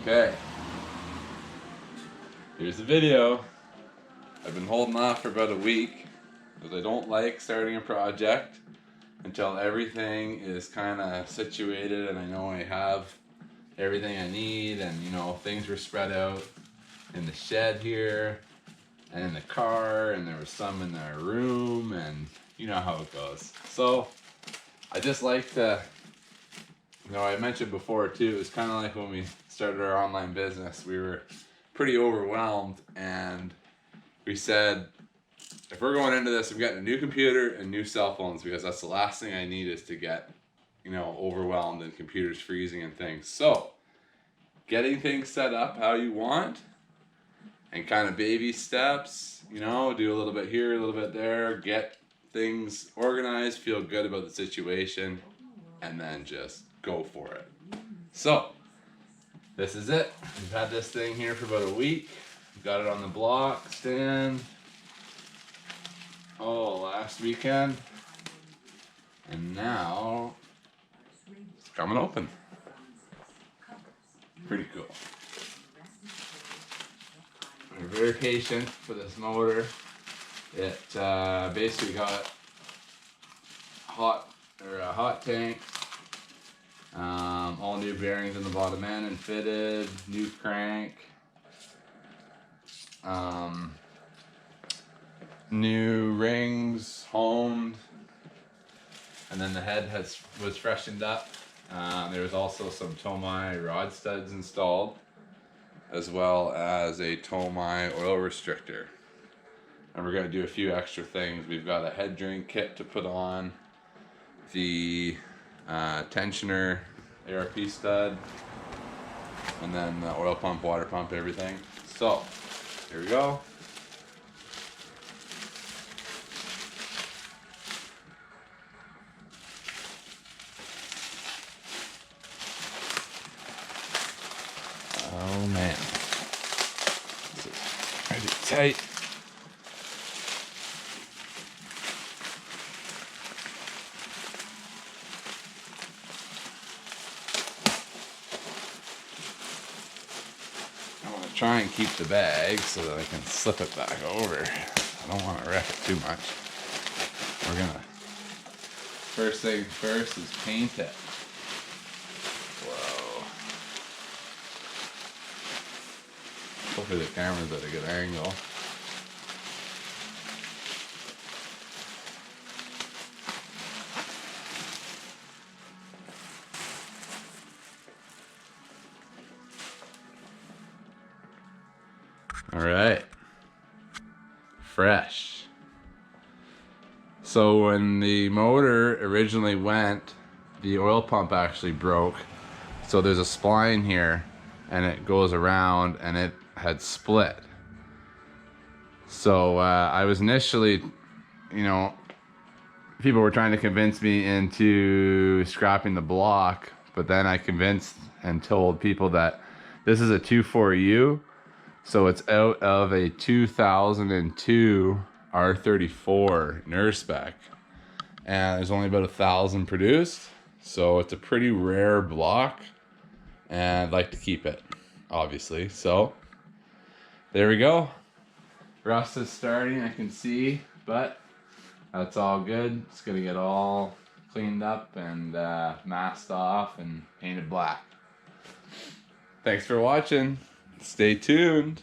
Okay, here's the video. I've been holding off for about a week because I don't like starting a project until everything is kind of situated and I know I have everything I need, and you know, things were spread out in the shed here and in the car, and there was some in our room, and you know how it goes. So I just like to, you know, I mentioned before too, it's kind of like when we started our online business, we were pretty overwhelmed, and we said, if we're going into this, I'm getting a new computer and new cell phones, because that's the last thing I need is to get, you know, overwhelmed and computers freezing and things. So getting things set up how you want and kind of baby steps, you know, do a little bit here, a little bit there, get things organized, feel good about the situation, and then just go for it. So this is it. We've had this thing here for about a week. We've got it on the block stand, last weekend, and now it's coming open. Pretty cool. We're very patient for this motor. It basically got a hot tank, all new bearings in the bottom end and fitted, new crank, new rings homed, and then the head was freshened up. There was also some Tomai rod studs installed, as well as a Tomai oil restrictor. And we're going to do a few extra things. We've got a head drain kit to put on, the tensioner ARP stud, and then the oil pump, water pump, everything. So here we go. Oh man, this is pretty tight. I want to try and keep the bag so that I can slip it back over. I don't want to wreck it too much. We're gonna, first thing first is paint it. Hopefully the camera's at a good angle. All right, fresh. So when the motor originally went, the oil pump actually broke. So there's a spline here and it goes around, and it had split. So I was initially, you know, people were trying to convince me into scrapping the block, but then I convinced and told people that this is a 24U, so it's out of a 2002 R34 NUR spec, and there's only about 1,000 produced, so it's a pretty rare block, and I'd like to keep it, obviously. So there we go. Rust is starting, I can see, but that's all good. It's gonna get all cleaned up and masked off and painted black. Thanks for watching. Stay tuned.